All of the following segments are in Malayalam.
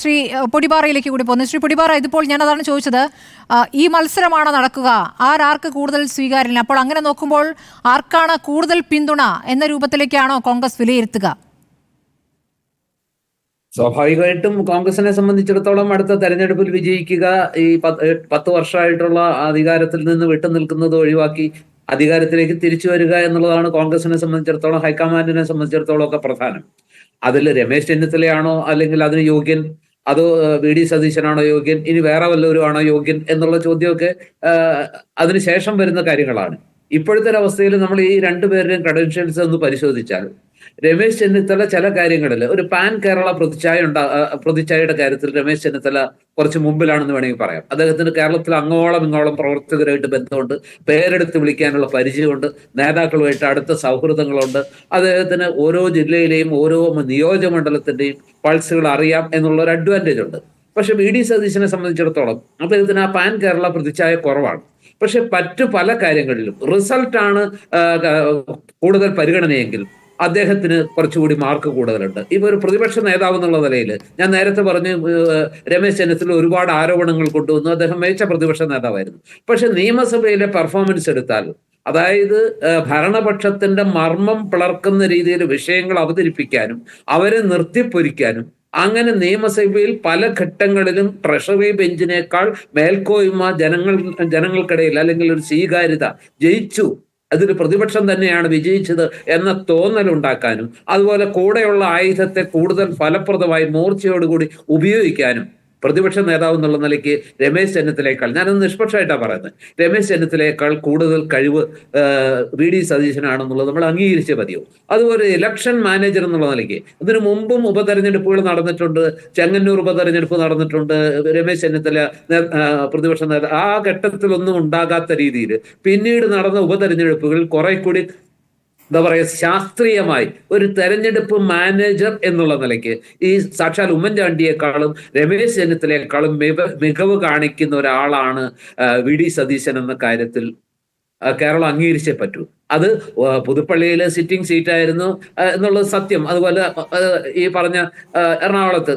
ശ്രീ പൊടിപാറയിലേക്ക് കൂടി പോകുന്നു. ശ്രീ പൊടിപാറ, ഇതിപ്പോൾ ഞാൻ അതാണ് ചോദിച്ചത്, ഈ മത്സരമാണോ നടക്കുക, ആർക്ക് കൂടുതൽ സ്വീകാര്യമില്ല? അപ്പോൾ അങ്ങനെ നോക്കുമ്പോൾ ആർക്കാണ് കൂടുതൽ പിന്തുണ എന്ന രൂപത്തിലേക്കാണോ കോൺഗ്രസ് വിലയിരുത്തുക? സ്വാഭാവികമായിട്ടും കോൺഗ്രസിനെ സംബന്ധിച്ചിടത്തോളം അടുത്ത തെരഞ്ഞെടുപ്പിൽ വിജയിക്കുക, ഈ 10 വർഷമായിട്ടുള്ള അധികാരത്തിൽ നിന്ന് വിട്ടുനിൽക്കുന്നത് ഒഴിവാക്കി അധികാരത്തിലേക്ക് തിരിച്ചു വരിക എന്നുള്ളതാണ് കോൺഗ്രസിനെ സംബന്ധിച്ചിടത്തോളം, ഹൈക്കമാൻഡിനെ സംബന്ധിച്ചിടത്തോളം ഒക്കെ പ്രധാനം. അതിൽ രമേശ് ചെന്നിത്തലയാണോ അല്ലെങ്കിൽ അതിന് യോഗ്യൻ, അതോ വി.ഡി. സതീശനാണോ യോഗ്യൻ, ഇനി വേറെ വല്ലവരും ആണോ യോഗ്യൻ എന്നുള്ള ചോദ്യമൊക്കെ അതിനുശേഷം വരുന്ന കാര്യങ്ങളാണ്. ഇപ്പോഴത്തെ അവസ്ഥയിൽ നമ്മൾ ഈ രണ്ടുപേരുടെയും ക്രെഡൻഷ്യൽസ് ഒന്ന് പരിശോധിച്ചാൽ, രമേശ് ചെന്നിത്തല ചില കാര്യങ്ങളിൽ ഒരു പാൻ കേരള പ്രതിച്ഛായയുടെ കാര്യത്തിൽ രമേശ് ചെന്നിത്തല കുറച്ച് മുമ്പിലാണെന്ന് വേണമെങ്കിൽ പറയാം. അദ്ദേഹത്തിന് കേരളത്തിൽ അങ്ങോളം ഇങ്ങോളം പ്രവർത്തകരായിട്ട് ബന്ധമുണ്ട്, പേരെടുത്ത് വിളിക്കാനുള്ള പരിചയമുണ്ട്, നേതാക്കളുമായിട്ട് അടുത്ത സൗഹൃദങ്ങളുണ്ട്. അദ്ദേഹത്തിന് ഓരോ ജില്ലയിലെയും ഓരോ നിയോജകമണ്ഡലത്തിന്റെയും പൾസുകൾ അറിയാം എന്നുള്ള ഒരു അഡ്വാൻറ്റേജ് ഉണ്ട്. പക്ഷെ വി.ഡി. സതീശനെ സംബന്ധിച്ചിടത്തോളം അദ്ദേഹത്തിന് ആ പാൻ കേരള പ്രതിച്ഛായ കുറവാണ്. പക്ഷെ മറ്റു പല കാര്യങ്ങളിലും റിസൾട്ടാണ് കൂടുതൽ പരിഗണനയെങ്കിൽ അദ്ദേഹത്തിന് കുറച്ചുകൂടി മാർക്ക് കൂടുതലുണ്ട്. ഇപ്പൊ ഒരു പ്രതിപക്ഷ നേതാവ് എന്നുള്ള നിലയിൽ ഞാൻ നേരത്തെ പറഞ്ഞു, രമേശ് ചെന്നിത്തല ഒരുപാട് ആരോപണങ്ങൾ കൊണ്ടുവന്നു, അദ്ദേഹം മികച്ച പ്രതിപക്ഷ നേതാവായിരുന്നു. പക്ഷെ നിയമസഭയിലെ പെർഫോമൻസ് എടുത്താൽ, അതായത് ഭരണപക്ഷത്തിന്റെ മർമ്മം പിളർക്കുന്ന രീതിയിൽ വിഷയങ്ങൾ അവതരിപ്പിക്കാനും അവരെ നിർത്തിപ്പൊരിക്കാനും, അങ്ങനെ നിയമസഭയിൽ പല ഘട്ടങ്ങളിലും ട്രഷറി ബെഞ്ചിനേക്കാൾ മേൽക്കോയ്മ ജനങ്ങൾക്കിടയിൽ അല്ലെങ്കിൽ ഒരു സ്വീകാര്യത, ജയിച്ചു, അതൊരു പ്രതിപക്ഷം തന്നെയാണ് വിജയിച്ചത് എന്ന തോന്നലുണ്ടാക്കാനും, അതുപോലെ കൂടെയുള്ള ആയുധത്തെ കൂടുതൽ ഫലപ്രദമായി മൂർച്ചയോടുകൂടി ഉപയോഗിക്കാനും പ്രതിപക്ഷ നേതാവ് എന്നുള്ള നിലയ്ക്ക് രമേശ് ചെന്നിത്തലയേക്കാൾ, ഞാനത് നിഷ്പക്ഷമായിട്ടാണ് പറയുന്നത്, രമേശ് ചെന്നിത്തലയേക്കാൾ കൂടുതൽ കഴിവ് വി.ഡി. സതീശനാണെന്നുള്ളത് നമ്മൾ അംഗീകരിച്ചേ മതിയോ. അതുപോലെ ഇലക്ഷൻ മാനേജർ എന്നുള്ള നിലയ്ക്ക് ഇതിനു മുമ്പും ഉപതെരഞ്ഞെടുപ്പുകൾ നടന്നിട്ടുണ്ട്, ചെങ്ങന്നൂർ ഉപതെരഞ്ഞെടുപ്പ് നടന്നിട്ടുണ്ട്, രമേശ് ചെന്നിത്തല പ്രതിപക്ഷ നേതാവ്, ആ ഘട്ടത്തിലൊന്നും ഉണ്ടാകാത്ത രീതിയിൽ പിന്നീട് നടന്ന ഉപതെരഞ്ഞെടുപ്പുകളിൽ കുറെ കൂടി എന്താ പറയുക, ശാസ്ത്രീയമായി ഒരു തെരഞ്ഞെടുപ്പ് മാനേജർ എന്നുള്ള നിലയ്ക്ക് ഈ സാക്ഷാൽ ഉമ്മൻചാണ്ടിയേക്കാളും രമേശ് ചെന്നിത്തലയെക്കാളും മികവ് കാണിക്കുന്ന ഒരാളാണ് വി.ഡി. സതീശൻ എന്ന കാര്യത്തിൽ കേരളം അംഗീകരിച്ചേ പറ്റൂ. അത് പുതുപ്പള്ളിയിലെ സിറ്റിംഗ് സീറ്റായിരുന്നു എന്നുള്ളത് സത്യം. അതുപോലെ ഈ പറഞ്ഞ എറണാകുളത്ത്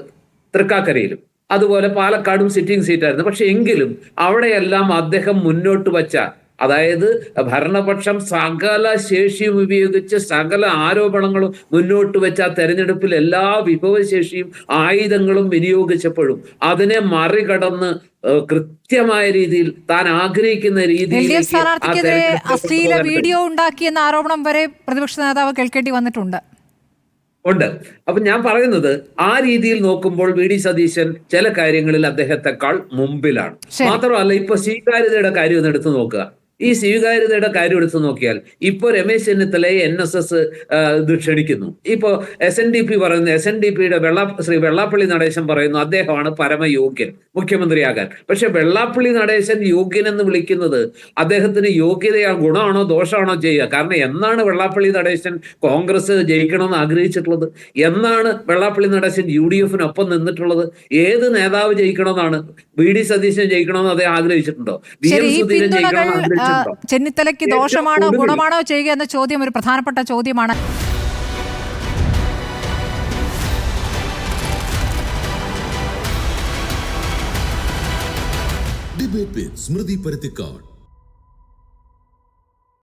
തൃക്കാക്കരയിലും, അതുപോലെ പാലക്കാടും സിറ്റിംഗ് സീറ്റായിരുന്നു. പക്ഷെ എങ്കിലും അവിടെയെല്ലാം അദ്ദേഹം മുന്നോട്ട് വച്ച, അതായത് ഭരണപക്ഷം സകല ശേഷിയും ഉപയോഗിച്ച് സകല ആരോപണങ്ങളും മുന്നോട്ട് വെച്ച ആ തെരഞ്ഞെടുപ്പിൽ എല്ലാ വിഭവശേഷിയും ആയുധങ്ങളും വിനിയോഗിച്ചപ്പോഴും അതിനെ മറികടന്ന് കൃത്യമായ രീതിയിൽ താൻ ആഗ്രഹിക്കുന്ന രീതിയിൽ അശ്ലീല വീഡിയോ ഉണ്ടാക്കിയെന്ന ആരോപണം വരെ പ്രതിപക്ഷ നേതാവ് കേൾക്കേണ്ടി വന്നിട്ടുണ്ട്. അപ്പൊ ഞാൻ പറയുന്നത്, ആ രീതിയിൽ നോക്കുമ്പോൾ വി.ഡി. സതീശൻ ചില കാര്യങ്ങളിൽ അദ്ദേഹത്തെക്കാൾ മുമ്പിലാണ്. മാത്രമല്ല, ഇപ്പൊ സ്വീകാര്യതയുടെ കാര്യം ഒന്ന് എടുത്തു നോക്കുക. ഈ സ്വീകാര്യതയുടെ കാര്യം എടുത്തു നോക്കിയാൽ ഇപ്പൊ രമേശ് ചെന്നിത്തലയെ NSS ഇത് ക്ഷണിക്കുന്നു. ഇപ്പോ SNDP പറയുന്നു, SNDPയുടെ ശ്രീ വെള്ളാപ്പള്ളി നടേശൻ പറയുന്നു അദ്ദേഹമാണ് പരമയോഗ്യൻ മുഖ്യമന്ത്രിയാകാൻ. പക്ഷെ വെള്ളാപ്പള്ളി നടേശൻ യോഗ്യൻ എന്ന് വിളിക്കുന്നത് അദ്ദേഹത്തിന് യോഗ്യതയാ ഗുണമാണോ ദോഷമാണോ ചെയ്യുക? കാരണം എന്നാണ് വെള്ളാപ്പള്ളി നടേശൻ കോൺഗ്രസ് ജയിക്കണമെന്ന് ആഗ്രഹിച്ചിട്ടുള്ളത്? എന്നാണ് വെള്ളാപ്പള്ളി നടേശൻ UDF-നൊപ്പം നിന്നിട്ടുള്ളത്? ഏത് നേതാവ് ജയിക്കണമെന്നാണ്? വി.ഡി. സതീശൻ ജയിക്കണമെന്ന് അദ്ദേഹം ആഗ്രഹിച്ചിട്ടുണ്ടോ? VM സുധീരൻ ജയിക്കണമെന്ന് ആഗ്രഹിച്ചിട്ടുണ്ടോ? ചെന്നിത്തലയ്ക്ക് ദോഷമാണോ ഗുണമാണോ ചെയ്യുക എന്ന ചോദ്യം ഒരു പ്രധാനപ്പെട്ട ചോദ്യമാണ്. ഡിബേറ്റ് വിത്ത് സ്മൃതി പരുത്തിക്കാട്.